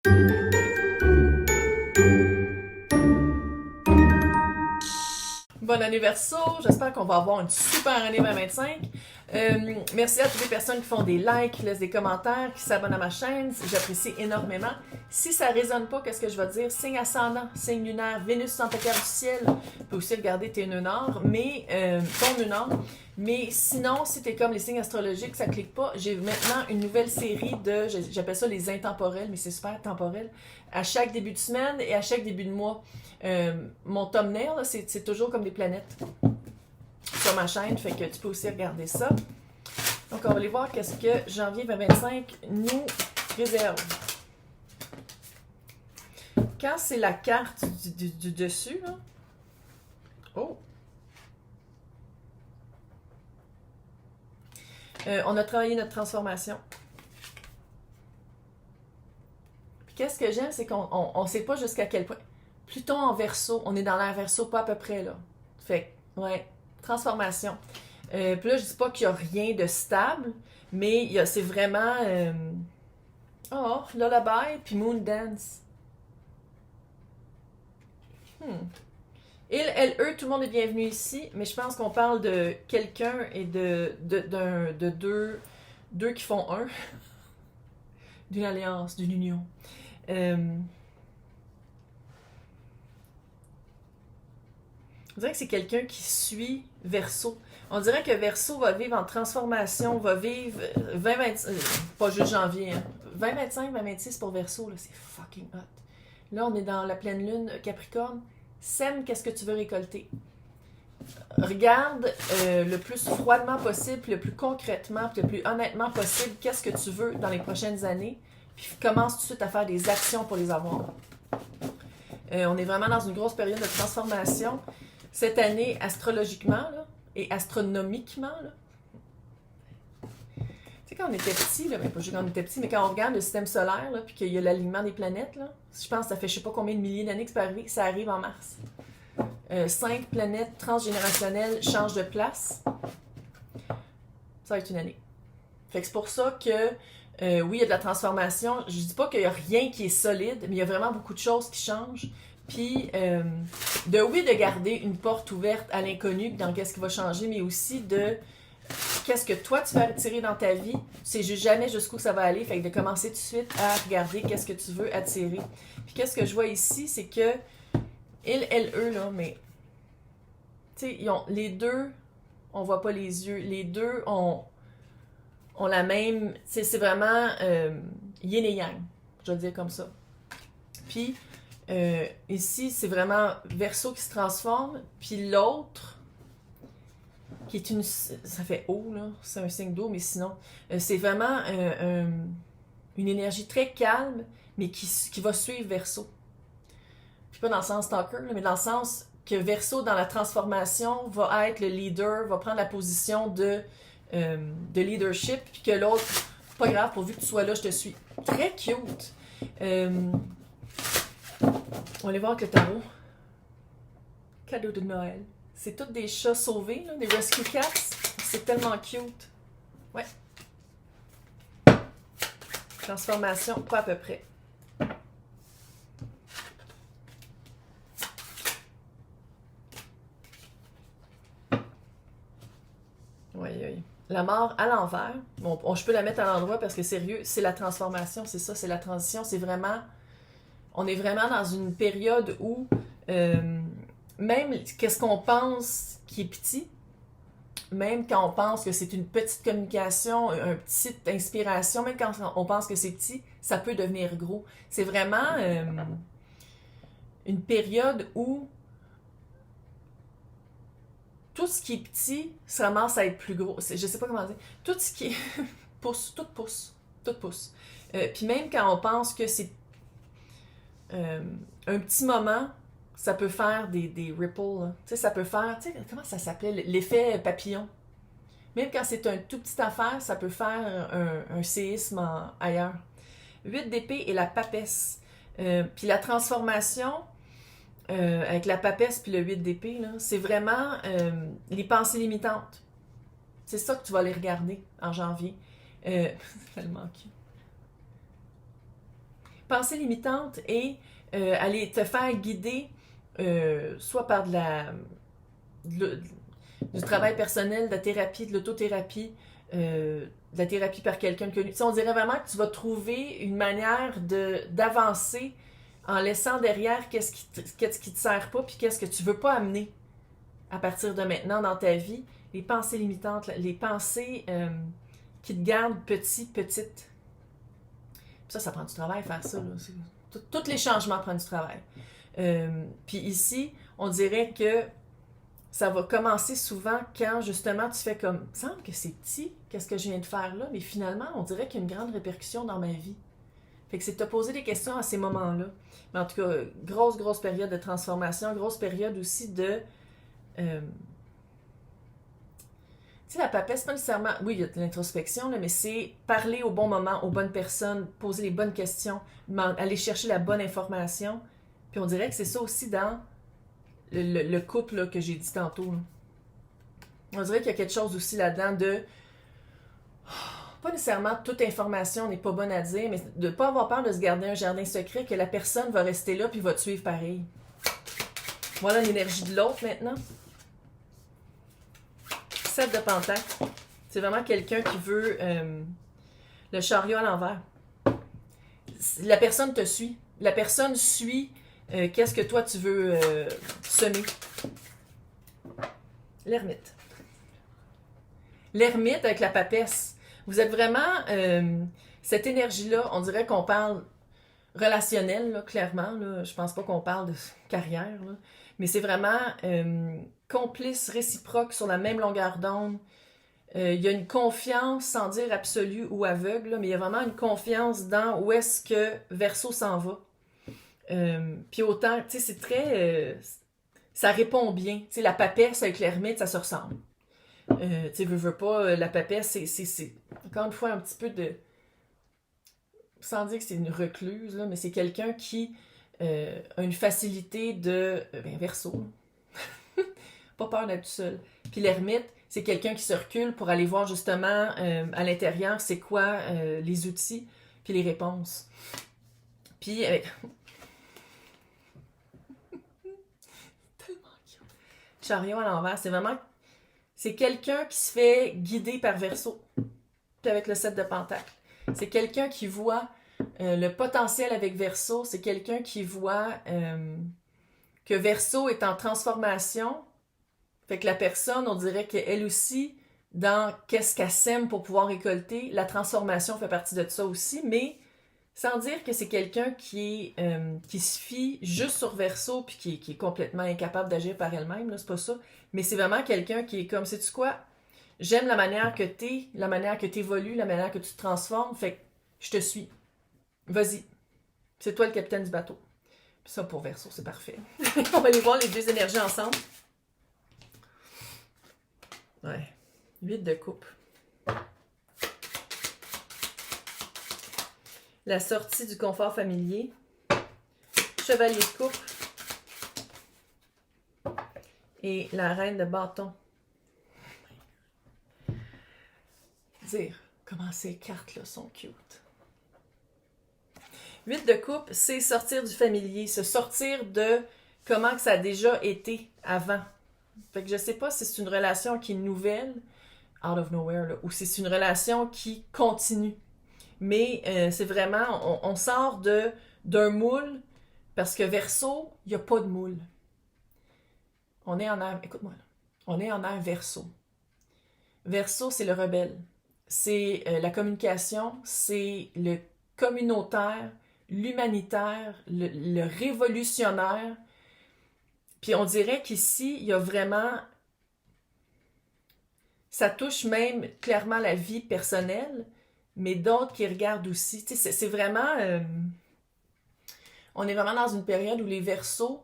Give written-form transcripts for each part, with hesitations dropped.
Bon anniversaire, j'espère qu'on va avoir une super année 2025. Merci à toutes les personnes qui font des likes, qui laissent des commentaires, qui s'abonnent à ma chaîne, j'apprécie énormément. Si ça résonne pas, qu'est-ce que je vais dire? Signe ascendant, signe lunaire, Vénus en ta carte du ciel. Tu peux aussi regarder tes nœuds nord, mais ton nœud nord. Mais sinon, si t'es comme les signes astrologiques, ça clique pas. J'ai maintenant une nouvelle série de, j'appelle ça les intemporels, mais c'est super temporel, à chaque début de semaine et à chaque début de mois. Mon thumbnail, c'est toujours comme des planètes sur ma chaîne, fait que tu peux aussi regarder ça. Donc, on va aller voir qu'est-ce que janvier 2025 nous réserve. Quand c'est la carte du dessus, là, oh! On a travaillé notre transformation. Puis qu'est-ce que j'aime, c'est qu'on sait pas jusqu'à quel point. Pluton en Verseau, on est dans l'air Verseau, pas à peu près, là. Fait ouais, transformation. Puis là, je dis pas qu'il y a rien de stable, mais c'est vraiment... oh, Lullaby, puis Moon Dance. Il, elle, eux, tout le monde est bienvenu ici, mais je pense qu'on parle de quelqu'un et de deux qui font un. D'une alliance, d'une union. On dirait que c'est quelqu'un qui suit Verseau. On dirait que Verseau va vivre en transformation, va vivre 2025, pas juste janvier, hein. 2025, 2026 pour Verseau, là, c'est fucking hot. Là, on est dans la pleine lune Capricorne. Sème qu'est-ce que tu veux récolter. Regarde le plus froidement possible, le plus concrètement, le plus honnêtement possible, qu'est-ce que tu veux dans les prochaines années, puis commence tout de suite à faire des actions pour les avoir. On est vraiment dans une grosse période de transformation. Cette année, astrologiquement là, et astronomiquement, là, tu sais, quand on était petit, là, ben, pas juste quand on était petit, mais quand on regarde le système solaire, là, puis qu'il y a l'alignement des planètes, là, je pense que ça fait je sais pas combien de milliers d'années que ça peut arriver, ça arrive en mars. 5 planètes transgénérationnelles changent de place. Ça va être une année. Fait que c'est pour ça que, oui, il y a de la transformation. Je dis pas qu'il y a rien qui est solide, mais il y a vraiment beaucoup de choses qui changent. Puis, de garder une porte ouverte à l'inconnu dans qu'est-ce qui va changer, mais aussi de qu'est-ce que toi tu vas attirer dans ta vie. Tu sais jamais jusqu'où ça va aller. Fait que de commencer tout de suite à regarder qu'est-ce que tu veux attirer. Puis, qu'est-ce que je vois ici, c'est que il, elle, eux, là, mais tu sais, les deux, on voit pas les yeux. Les deux ont la même. C'est vraiment yin et yang, je vais le dire comme ça. Puis, ici, c'est vraiment Verseau qui se transforme, puis l'autre, qui est une. Ça fait eau, là, c'est un signe d'eau, mais sinon, c'est vraiment une énergie très calme, mais qui va suivre Verseau. Puis pas dans le sens stalker, mais dans le sens que Verseau, dans la transformation, va être le leader, va prendre la position de leadership, puis que l'autre, pas grave, pourvu que tu sois là, je te suis. Très cute. On va aller voir avec le tarot. Cadeau de Noël. C'est tous des chats sauvés, là, des rescue cats. C'est tellement cute. Ouais. Transformation, pas à peu près. Oui, oui. La mort à l'envers. Bon, je peux la mettre à l'endroit parce que sérieux, c'est la transformation, c'est ça, c'est la transition. C'est vraiment. On est vraiment dans une période où même qu'est-ce qu'on pense qui est petit, même quand on pense que c'est une petite communication, une petite inspiration, même quand on pense que c'est petit, ça peut devenir gros. C'est vraiment une période où tout ce qui est petit se ramasse à être plus gros. Je sais pas comment dire. Tout ce qui est pousse, tout pousse. Tout pousse. Puis même quand on pense que c'est un petit moment, ça peut faire des ripples. Tu sais, ça peut faire, tu sais, comment ça s'appelait? L'effet papillon. Même quand c'est une toute petite affaire, ça peut faire un séisme ailleurs. 8 d'épée et la papesse. Puis la transformation, avec la papesse puis le 8 d'épée, là, c'est vraiment les pensées limitantes. C'est ça que tu vas aller regarder en janvier. C'est tellement cute. pensée limitante et aller te faire guider soit par du travail personnel, de la thérapie, de l'autothérapie, de la thérapie par quelqu'un de connu. Tu sais, on dirait vraiment que tu vas trouver une manière d'avancer en laissant derrière qu'est-ce qui te sert pas puis qu'est-ce que tu veux pas amener à partir de maintenant dans ta vie. Les pensées limitantes, les pensées qui te gardent petite. Puis ça prend du travail faire ça. Là. Tous les changements prennent du travail. Puis ici, on dirait que ça va commencer souvent quand justement tu fais comme, il me semble que c'est petit, qu'est-ce que je viens de faire là, mais finalement, on dirait qu'il y a une grande répercussion dans ma vie. Fait que c'est de te poser des questions à ces moments-là. Mais en tout cas, grosse période de transformation, grosse période aussi de... tu sais, la papesse, c'est pas nécessairement... Oui, il y a de l'introspection, là, mais c'est parler au bon moment, aux bonnes personnes, poser les bonnes questions, aller chercher la bonne information. Puis on dirait que c'est ça aussi dans le couple là, que j'ai dit tantôt. Là. On dirait qu'il y a quelque chose aussi là-dedans de... Pas nécessairement toute information n'est pas bonne à dire, mais de ne pas avoir peur de se garder un jardin secret, que la personne va rester là puis va te suivre pareil. Voilà l'énergie de l'autre maintenant. 7 de Pentacle. C'est vraiment quelqu'un qui veut le chariot à l'envers. La personne te suit. La personne suit qu'est-ce que toi tu veux semer. L'ermite. L'ermite avec la papesse. Vous êtes vraiment... cette énergie-là, on dirait qu'on parle relationnel, là, clairement. Là. Je pense pas qu'on parle de carrière. Là. Mais c'est vraiment complice, réciproque, sur la même longueur d'onde. Il y a une confiance, sans dire absolue ou aveugle, là, mais il y a vraiment une confiance dans où est-ce que Verseau s'en va. Puis autant, tu sais, c'est très... ça répond bien. Tu sais, la papesse avec l'ermite, ça se ressemble. Tu sais, veux pas, la papesse, c'est encore une fois un petit peu de... Sans dire que c'est une recluse, là, mais c'est quelqu'un qui a une facilité de... Verseau. Pas peur d'être tout seul. Puis l'ermite, c'est quelqu'un qui se recule pour aller voir justement à l'intérieur c'est quoi les outils puis les réponses. Puis tellement cute. Chariot à l'envers, c'est vraiment... C'est quelqu'un qui se fait guider par Verseau. Puis avec le 7 de Pentacle. C'est quelqu'un qui voit le potentiel avec Verseau. C'est quelqu'un qui voit que Verseau est en transformation. Fait que la personne, on dirait qu'elle aussi, dans qu'est-ce qu'elle sème pour pouvoir récolter, la transformation fait partie de ça aussi, mais sans dire que c'est quelqu'un qui se fie juste sur Verseau puis qui est complètement incapable d'agir par elle-même, là, c'est pas ça. Mais c'est vraiment quelqu'un qui est comme, sais-tu quoi? J'aime la manière que t'es, la manière que t'évolues, la manière que tu te transformes, fait que je te suis. Vas-y. C'est toi le capitaine du bateau. Puis ça, pour Verseau, c'est parfait. On va aller voir les deux énergies ensemble. Ouais. 8 de coupe. La sortie du confort familier. Chevalier de coupe. Et la reine de bâton. Dire comment ces cartes-là sont cute. 8 de coupe, c'est sortir du familier, se sortir de comment que ça a déjà été avant. Fait que je sais pas si c'est une relation qui est nouvelle, out of nowhere, là, ou si c'est une relation qui continue. Mais c'est vraiment, on sort d'un moule, parce que Verseau, il n'y a pas de moule. On est en air, écoute-moi là, on est en air Verseau. Verseau, c'est le rebelle. C'est la communication, c'est le communautaire, l'humanitaire, le révolutionnaire. Puis on dirait qu'ici, il y a vraiment... Ça touche même clairement la vie personnelle, mais d'autres qui regardent aussi. Tu sais, c'est vraiment... on est vraiment dans une période où les Verseaux,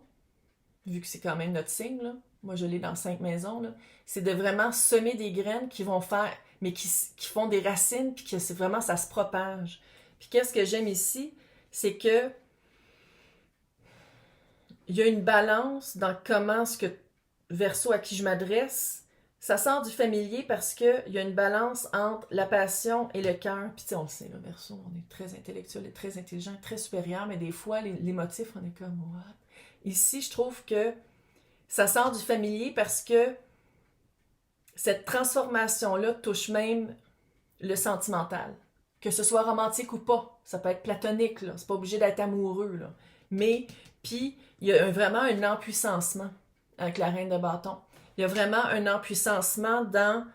vu que c'est quand même notre signe, là, moi je l'ai dans 5 maisons, là, c'est de vraiment semer des graines qui vont faire... mais qui font des racines, puis que c'est vraiment, ça se propage. Puis qu'est-ce que j'aime ici, c'est que il y a une balance dans comment ce que Verseau à qui je m'adresse Ça sort du familier parce qu'il y a une balance entre la passion et le cœur. Puis tu sais, on le sait, là, Verseau, on est très intellectuel et très intelligent, très supérieur, mais des fois, les motifs, on est comme, what? Ici, je trouve que ça sort du familier parce que cette transformation-là touche même le sentimental. Que ce soit romantique ou pas, ça peut être platonique, là. C'est pas obligé d'être amoureux, là. Mais, puis, il y a vraiment un empuissancement avec la reine de bâton. Il y a vraiment un empuissancement dans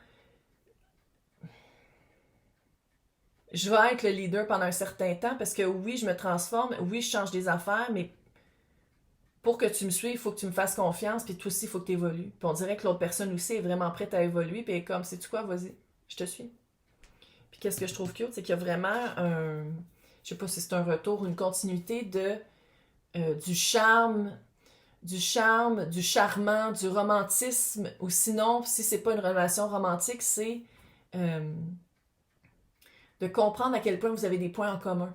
je vais être le leader pendant un certain temps parce que oui, je me transforme, oui, je change des affaires, mais pour que tu me suives, il faut que tu me fasses confiance, puis toi aussi, il faut que tu évolues. Puis on dirait que l'autre personne aussi est vraiment prête à évoluer, puis elle est comme, sais-tu quoi, vas-y, je te suis. Puis qu'est-ce que je trouve cute, c'est qu'il y a vraiment un, je sais pas si c'est un retour, une continuité de du charme, du charmant, du romantisme, ou sinon, si c'est pas une relation romantique, c'est euh, de comprendre à quel point vous avez des points en commun.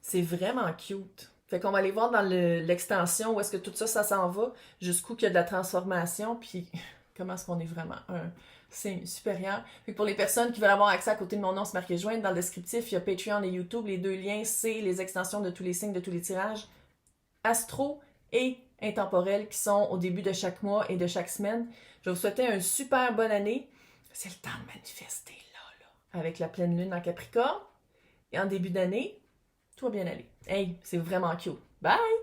C'est vraiment cute. Fait qu'on va aller voir dans l'extension où est-ce que tout ça, ça s'en va, jusqu'où qu'il y a de la transformation, puis comment est-ce qu'on est vraiment un signe supérieur. Puis pour les personnes qui veulent avoir accès à côté de mon nom, c'est marqué joindre. Dans le descriptif, il y a Patreon et YouTube. Les deux liens, c'est les extensions de tous les signes, de tous les tirages. Astro et intemporel qui sont au début de chaque mois et de chaque semaine. Je vais vous souhaiter une super bonne année. C'est le temps de manifester là, avec la pleine lune en Capricorne. Et en début d'année, tout va bien aller. Hey, c'est vraiment cute. Bye!